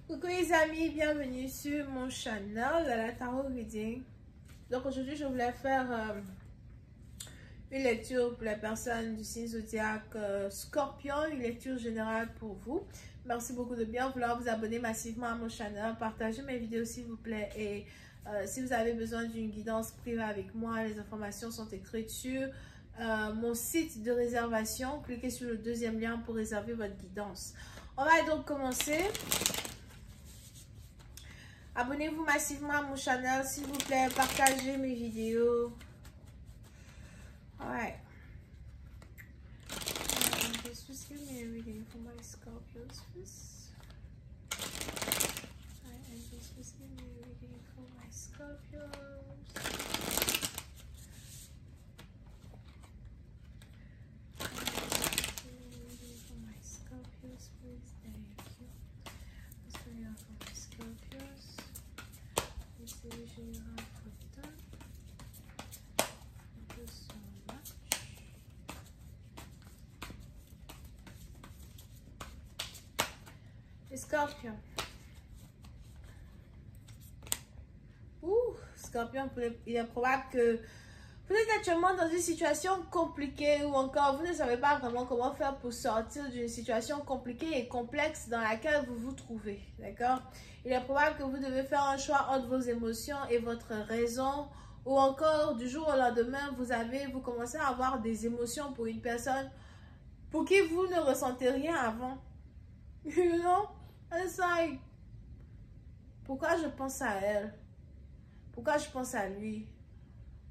Coucou les amis, bienvenue sur mon channel de la Tarot Reading. Donc aujourd'hui je voulais faire une lecture pour les personnes du signe zodiaque Scorpion, une lecture générale pour vous. Merci beaucoup de bien vouloir vous abonner massivement à mon channel, partagez mes vidéos s'il vous plaît et si vous avez besoin d'une guidance privée avec moi, les informations sont écrites sur mon site de réservation. Cliquez sur le deuxième lien pour réserver votre guidance. On va donc commencer. Abonnez-vous massivement à mon channel, s'il vous plaît. Partagez mes vidéos. Alright. Just give me a reading for my Scorpios first. Alright, and just give me a reading for my Scorpios. For my Scorpios, please. Thank you. What's going on for my Scorpios? Général for that. Thank you so much. Les Scorpions. Scorpion, il est probable que vous êtes actuellement dans une situation compliquée ou encore vous ne savez pas vraiment comment faire pour sortir d'une situation compliquée et complexe dans laquelle vous vous trouvez. D'accord? Il est probable que vous devez faire un choix entre vos émotions et votre raison ou encore du jour au lendemain, vous commencez à avoir des émotions pour une personne pour qui vous ne ressentez rien avant. You know? It's like, pourquoi je pense à elle? Pourquoi je pense à lui?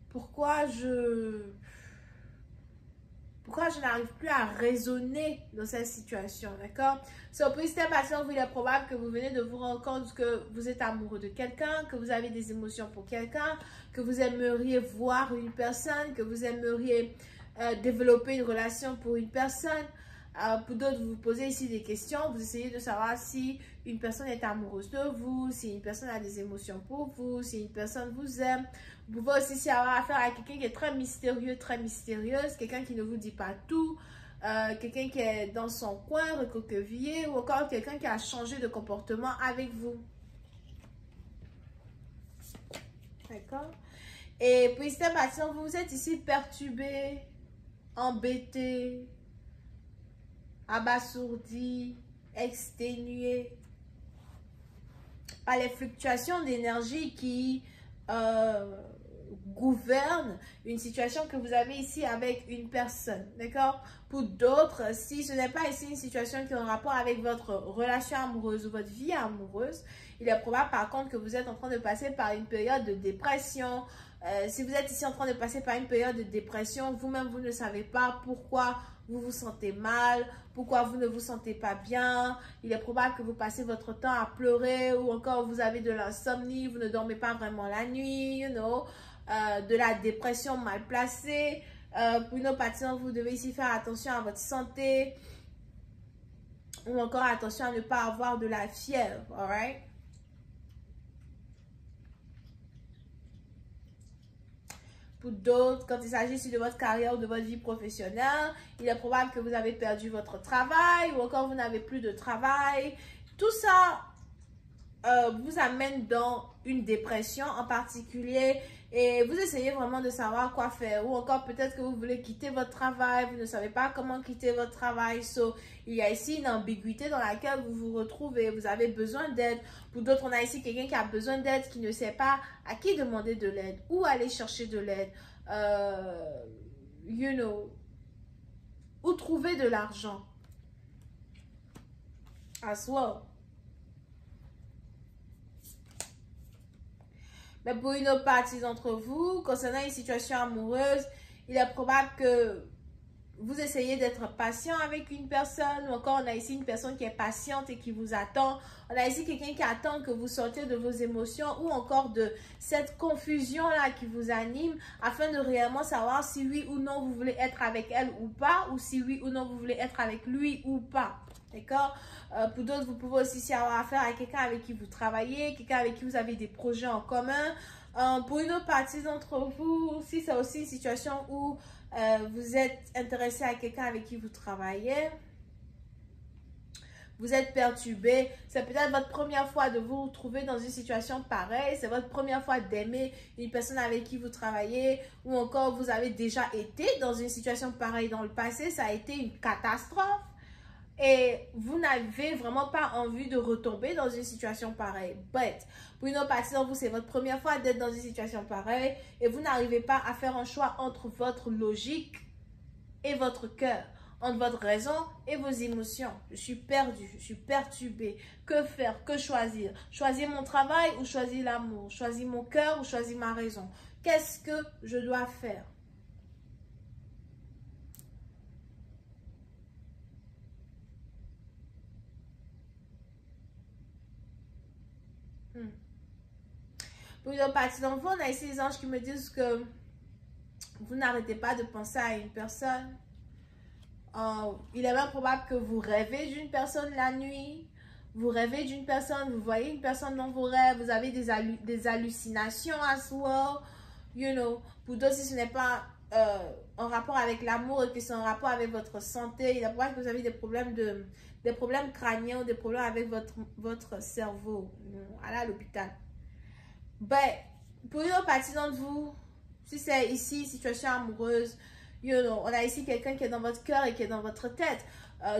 Pourquoi je n'arrive plus à raisonner dans cette situation, d'accord? Pour une personne, il est probable que vous venez de vous rendre compte que vous êtes amoureux de quelqu'un, que vous avez des émotions pour quelqu'un, que vous aimeriez voir une personne, que vous aimeriez développer une relation pour une personne. Pour d'autres, vous vous posez ici des questions, vous essayez de savoir si une personne est amoureuse de vous, si une personne a des émotions pour vous, si une personne vous aime. Vous pouvez aussi avoir affaire à quelqu'un qui est très mystérieux, très mystérieuse, quelqu'un qui ne vous dit pas tout, quelqu'un qui est dans son coin, recroquevillé, ou encore quelqu'un qui a changé de comportement avec vous. D'accord? Et puis, c'est maintenant, vous êtes ici perturbé, embêté, abasourdi, exténué par les fluctuations d'énergie qui gouvernent une situation que vous avez ici avec une personne, d'accord? Pour d'autres, si ce n'est pas ici une situation qui est en rapport avec votre relation amoureuse ou votre vie amoureuse, il est probable par contre que vous êtes en train de passer par une période de dépression. Si vous êtes ici en train de passer par une période de dépression, vous-même vous ne savez pas pourquoi vous vous sentez mal, pourquoi vous ne vous sentez pas bien. Il est probable que vous passez votre temps à pleurer ou encore vous avez de l'insomnie, vous ne dormez pas vraiment la nuit, you know, de la dépression mal placée. Pour une autre partie, vous devez ici faire attention à votre santé ou encore attention à ne pas avoir de la fièvre, alright? Pour d'autres, quand il s'agit de votre carrière ou de votre vie professionnelle, il est probable que vous avez perdu votre travail ou encore vous n'avez plus de travail. Tout ça vous amène dans une dépression en particulier et vous essayez vraiment de savoir quoi faire ou encore peut-être que vous voulez quitter votre travail, vous ne savez pas comment quitter votre travail. Il y a ici une ambiguïté dans laquelle vous vous retrouvez, vous avez besoin d'aide. Pour d'autres, on a ici quelqu'un qui a besoin d'aide, qui ne sait pas à qui demander de l'aide, où aller chercher de l'aide, you know, où trouver de l'argent. As well. Mais pour une autre partie d'entre vous, concernant une situation amoureuse, il est probable que vous essayez d'être patient avec une personne. Ou encore, on a ici une personne qui est patiente et qui vous attend. On a ici quelqu'un qui attend que vous sortiez de vos émotions ou encore de cette confusion-là qui vous anime afin de réellement savoir si oui ou non vous voulez être avec elle ou pas ou si oui ou non vous voulez être avec lui ou pas. D'accord? Pour d'autres, vous pouvez aussi avoir affaire à quelqu'un avec qui vous travaillez, quelqu'un avec qui vous avez des projets en commun. Pour une autre partie d'entre vous, si c'est aussi une situation où vous êtes intéressé à quelqu'un avec qui vous travaillez, vous êtes perturbé. C'est peut-être votre première fois de vous retrouver dans une situation pareille. C'est votre première fois d'aimer une personne avec qui vous travaillez ou encore vous avez déjà été dans une situation pareille dans le passé. Ça a été une catastrophe. Et vous n'avez vraiment pas envie de retomber dans une situation pareille. But, pour une autre partie d'entre vous, c'est votre première fois d'être dans une situation pareille et vous n'arrivez pas à faire un choix entre votre logique et votre cœur, entre votre raison et vos émotions. Je suis perdue, je suis perturbée. Que faire? Que choisir? Choisir mon travail ou choisir l'amour? Choisir mon cœur ou choisir ma raison? Qu'est-ce que je dois faire? Pour une autre partie d'entre vous, on a ici les anges qui me disent que vous n'arrêtez pas de penser à une personne. Il est même probable que vous rêvez d'une personne la nuit. Vous rêvez d'une personne, vous voyez une personne dans vos rêves, vous avez des hallucinations à soi. You know. Pour d'autres, si ce n'est pas en rapport avec l'amour et que c'est en rapport avec votre santé, il est probable que vous avez des problèmes crâniens ou des problèmes avec votre cerveau. Allez à l'hôpital. Ben, pour une autre partie d'entre vous, si c'est ici, situation amoureuse, you know, on a ici quelqu'un qui est dans votre cœur et qui est dans votre tête.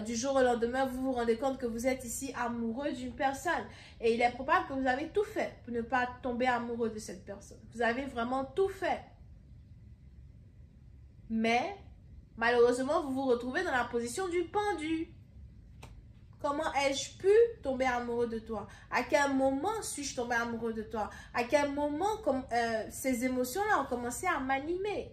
Du jour au lendemain, vous vous rendez compte que vous êtes ici amoureux d'une personne. Et il est probable que vous avez tout fait pour ne pas tomber amoureux de cette personne. Vous avez vraiment tout fait. Mais, malheureusement, vous vous retrouvez dans la position du pendu. Comment ai-je pu tomber amoureux de toi? À quel moment suis-je tombé amoureux de toi? À quel moment ces émotions-là ont commencé à m'animer?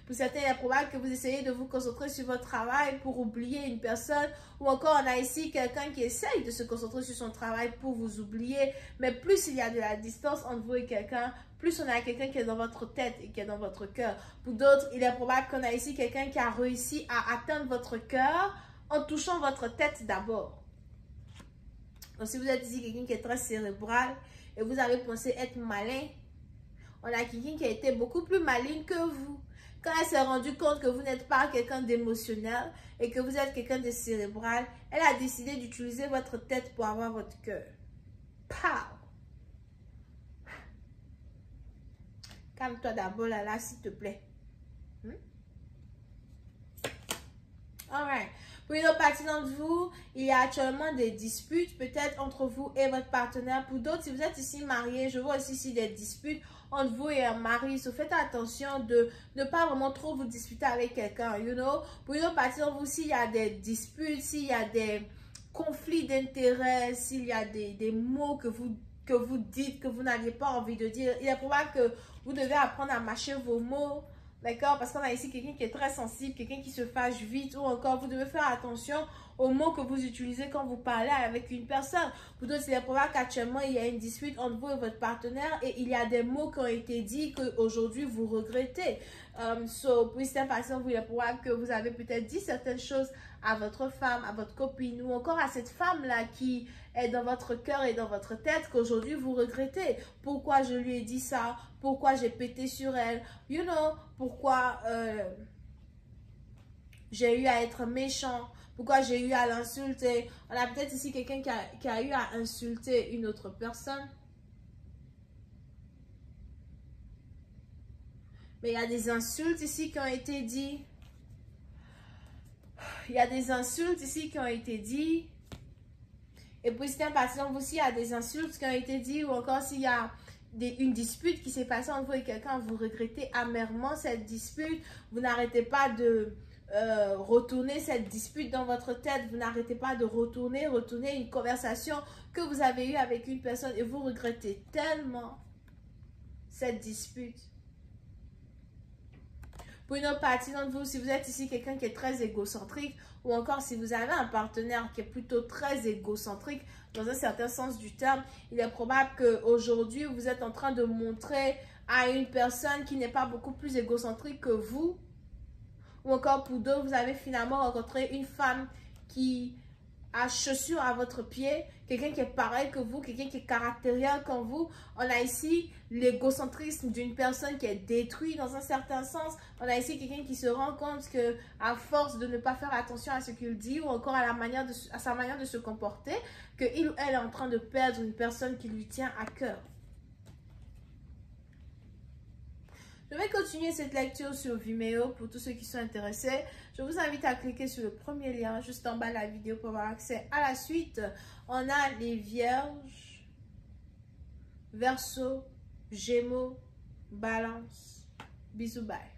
Pour certains, il est probable que vous essayez de vous concentrer sur votre travail pour oublier une personne. Ou encore, on a ici quelqu'un qui essaye de se concentrer sur son travail pour vous oublier. Mais plus il y a de la distance entre vous et quelqu'un, plus on a quelqu'un qui est dans votre tête et qui est dans votre cœur. Pour d'autres, il est probable qu'on a ici quelqu'un qui a réussi à atteindre votre cœur en touchant votre tête d'abord. Donc, si vous êtes ici quelqu'un qui est très cérébral et vous avez pensé être malin, on a quelqu'un qui a été beaucoup plus maligne que vous. Quand elle s'est rendue compte que vous n'êtes pas quelqu'un d'émotionnel et que vous êtes quelqu'un de cérébral, elle a décidé d'utiliser votre tête pour avoir votre cœur. Pow! Calme-toi d'abord là, s'il te plaît. Alright. Pour une autre partie d'entre vous, il y a actuellement des disputes peut-être entre vous et votre partenaire. Pour d'autres, si vous êtes ici marié, je vois aussi ici des disputes entre vous et un mari. So, faites attention de ne pas vraiment trop vous disputer avec quelqu'un, you know. Pour une autre partie d'entre vous, s'il y a des disputes, s'il y a des conflits d'intérêts, s'il y a des mots que vous dites, que vous n'aviez pas envie de dire, il est probable que vous devez apprendre à mâcher vos mots. D'accord? Parce qu'on a ici quelqu'un qui est très sensible, quelqu'un qui se fâche vite ou encore vous devez faire attention aux mots que vous utilisez quand vous parlez avec une personne. Pour d'autres, il est probable qu'actuellement, il y a une dispute entre vous et votre partenaire et il y a des mots qui ont été dits qu'aujourd'hui, vous regrettez. Pour certaines personnes, il est probable que vous avez peut-être dit certaines choses à votre femme, à votre copine ou encore à cette femme-là qui est dans votre cœur et dans votre tête qu'aujourd'hui vous regrettez. Pourquoi je lui ai dit ça? Pourquoi j'ai pété sur elle? You know, pourquoi j'ai eu à être méchant? Pourquoi j'ai eu à l'insulter? On a peut-être ici quelqu'un qui a eu à insulter une autre personne. Mais il y a des insultes ici qui ont été dites. Il y a des insultes ici qui ont été dites. Et puis, si par exemple, aussi, il y a des insultes qui ont été dites ou encore s'il y a une dispute qui s'est passée entre vous et quelqu'un, vous regrettez amèrement cette dispute, vous n'arrêtez pas de retourner cette dispute dans votre tête, vous n'arrêtez pas de retourner une conversation que vous avez eue avec une personne et vous regrettez tellement cette dispute. Pour une autre partie d'entre vous, si vous êtes ici quelqu'un qui est très égocentrique ou encore si vous avez un partenaire qui est plutôt très égocentrique dans un certain sens du terme, il est probable qu'aujourd'hui, vous êtes en train de montrer à une personne qui n'est pas beaucoup plus égocentrique que vous. Ou encore pour d'autres, vous avez finalement rencontré une femme qui à chaussures à votre pied, quelqu'un qui est pareil que vous, quelqu'un qui est caractériel comme vous. On a ici l'égocentrisme d'une personne qui est détruite dans un certain sens. On a ici quelqu'un qui se rend compte que à force de ne pas faire attention à ce qu'il dit ou encore à sa manière de se comporter, qu'il ou elle est en train de perdre une personne qui lui tient à cœur. Je vais continuer cette lecture sur Vimeo pour tous ceux qui sont intéressés. Je vous invite à cliquer sur le premier lien juste en bas de la vidéo pour avoir accès à la suite. On a les Vierges, Verseau, Gémeaux, Balance. Bisous, bye.